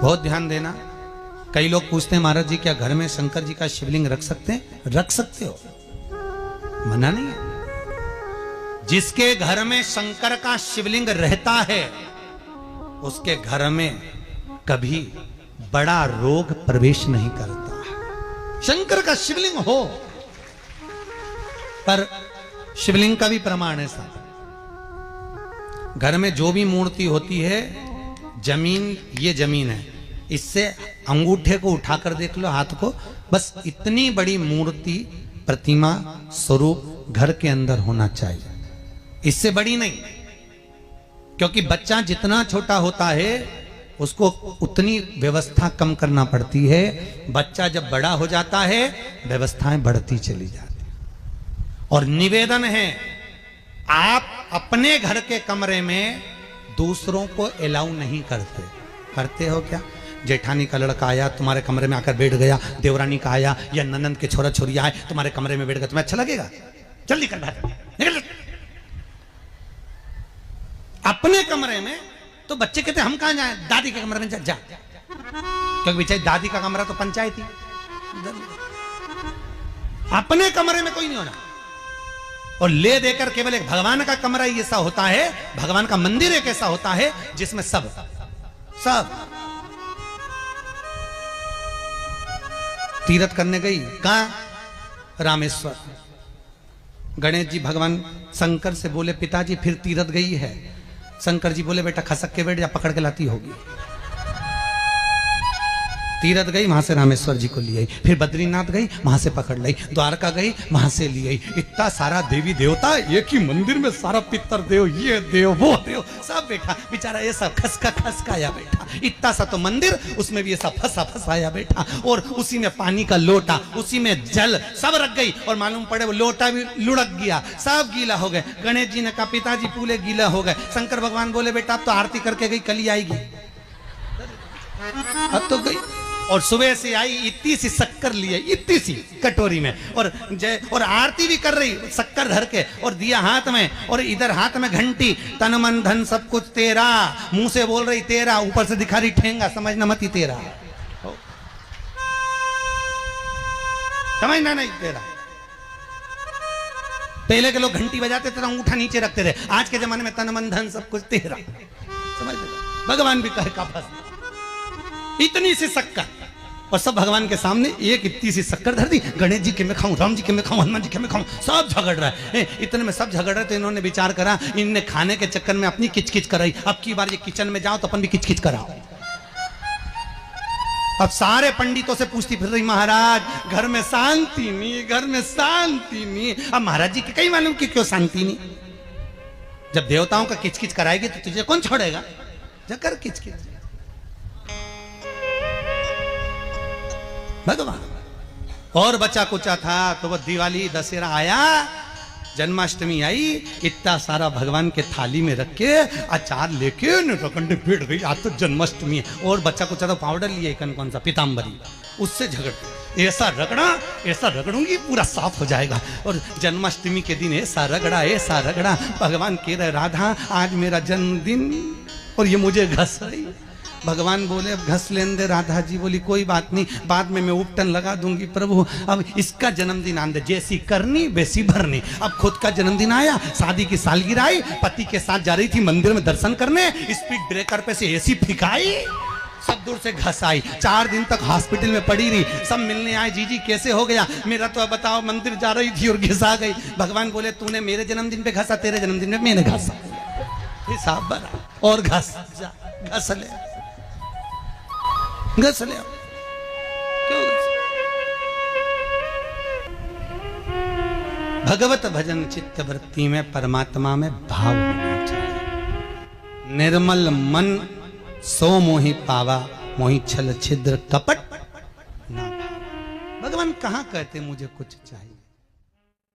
बहुत ध्यान देना। कई लोग पूछते हैं महाराज जी क्या घर में शंकर जी का शिवलिंग रख सकते हैं? रख सकते हो, मना नहीं है। जिसके घर में शंकर का शिवलिंग रहता है उसके घर में कभी बड़ा रोग प्रवेश नहीं करता। शंकर का शिवलिंग हो, पर शिवलिंग का भी प्रमाण है साहब। घर में जो भी मूर्ति होती है, जमीन ये जमीन है, इससे अंगूठे को उठाकर देख लो, हाथ को, बस इतनी बड़ी मूर्ति प्रतिमा स्वरूप घर के अंदर होना चाहिए, इससे बड़ी नहीं। क्योंकि बच्चा जितना छोटा होता है उसको उतनी व्यवस्था कम करना पड़ती है। बच्चा जब बड़ा हो जाता है व्यवस्थाएं बढ़ती चली जाती। और निवेदन है, आप अपने घर के कमरे में दूसरों को अलाउ नहीं करते। करते हो क्या? जेठानी का लड़का आया तुम्हारे कमरे में आकर बैठ गया, देवरानी का आया या ननंद के छोरा छोरी आए तुम्हारे कमरे में बैठ गया, तुम्हें अच्छा लगेगा? चल निकल बाहर, निकल। अपने कमरे में तो बच्चे कहते हम कहां जाएं? दादी के कमरे में जा, क्योंकि बेचारी दादी का कमरा तो पंचायती। अपने कमरे में कोई नहीं होना। और ले देकर केवल एक भगवान का कमरा ही ऐसा होता है, भगवान का मंदिर एक ऐसा होता है जिसमें सब तीर्थ करने गई। कहां? रामेश्वर। गणेश जी भगवान शंकर से बोले पिताजी फिर तीर्थ गई है। शंकर जी बोले बेटा खसक के बैठ जा, पकड़ के लाती होगी। तीरथ गई, वहां से रामेश्वर जी को ले आई। फिर बद्रीनाथ गई, वहां से पकड़ लाई। द्वारका गई, वहां से ले आई। इतना सारा देवी देवता एक ही मंदिर में, सारा पितर देव, ये देव वो देव सब बैठा। बेचारा ये सब खसकाया बैठा। इतना सा तो मंदिर, उसमें भी ये सब फंसाया बैठा। और उसी में पानी का लोटा, उसी में जल सब रख गई। और मालूम पड़े वो लोटा भी लुढ़क गया, सब गीला हो गए। गणेश जी ने कहा पिताजी पूरे गीला हो गए। शंकर भगवान बोले बेटा अब तो आरती करके गई, कल ही आएगी। अब तो गई। और सुबह से आई, इतनी सी शक्कर लिए, इतनी सी कटोरी में, और आरती भी कर रही शक्कर धर के, और दिया हाथ में, और इधर हाथ में घंटी, तन मन धन सब कुछ तेरा। मुंह से बोल रही तेरा, ऊपर से दिखा रही ठेंगा, समझना मत ही तेरा, समझना नहीं तेरा। पहले के लोग घंटी बजाते थे, अंगूठा नीचे रखते थे। आज के जमाने में तन मन धन सब कुछ तेरा, समझ भगवान भी कहे का फंस। इतनी सी शक्कर, और सब भगवान के सामने एक इतनी सी शक्कर धर दी। गणेश जी के मैं खाऊं, राम जी के मैं खाऊं, हनुमान जी के मैं खाऊं, सब झगड़ रहा है। इतने में सब झगड़ रहे, तो इन्होंने विचार करा, इनने खाने के चक्कर में अपनी किचकिच कराई। अब की बार ये किचन में जाओ तो अपन भी किचकिच कराओ। अब सारे पंडितों से पूछती फिर रही, महाराज घर में शांति नहीं, घर में शांति नहीं। अब महाराज जी के कहीं मालूम कि क्यों शांति नहीं। जब देवताओं का किचकिच कराएगी तो तुझे कौन छोड़ेगा? जकर किचकिच भगवान। और बचा कुचा था तो वो दिवाली दशहरा आया, जन्माष्टमी आई, इतना सारा भगवान के थाली में रख के अचार लेके रकंडे बैठ गई। आज तो जन्माष्टमी है। और बच्चा कुचा तो पाउडर लिए कौन सा पीताम्बरी, उससे झगड़ते, ऐसा रगड़ूंगी पूरा साफ हो जाएगा। और जन्माष्टमी के दिन ऐसा रगड़ा। भगवान कह रहे राधा आज मेरा जन्मदिन और ये मुझे घस रही। भगवान बोले अब घस लेने दे। राधा जी बोली कोई बात नहीं, बाद में मैं उपटन लगा दूंगी प्रभु। अब इसका जन्मदिन आंदे, जैसी करनी वैसी भरनी। अब खुद का जन्मदिन आया, शादी की सालगिरह आई, पति के साथ जा रही थी मंदिर में दर्शन करने, स्पीड ब्रेकर पे से ऐसी फिकाई, सब दूर से घस आई। 4 दिन तक हॉस्पिटल में पड़ी रही। सब मिलने आए, जीजी कैसे हो गया? मेरा तो बताओ मंदिर जा रही थी और घिसा गई। भगवान बोले तूने मेरे जन्मदिन पे घसा, तेरे जन्मदिन में मैंने घसा। हिसाब बना और घस ले क्यों? भगवत भजन चित्त वृत्ति में परमात्मा में भाव होना चाहिए। निर्मल मन सो मोहि पावा, मोहि छल छिद्र कपट ना। भगवान कहाँ कहते मुझे कुछ चाहिए।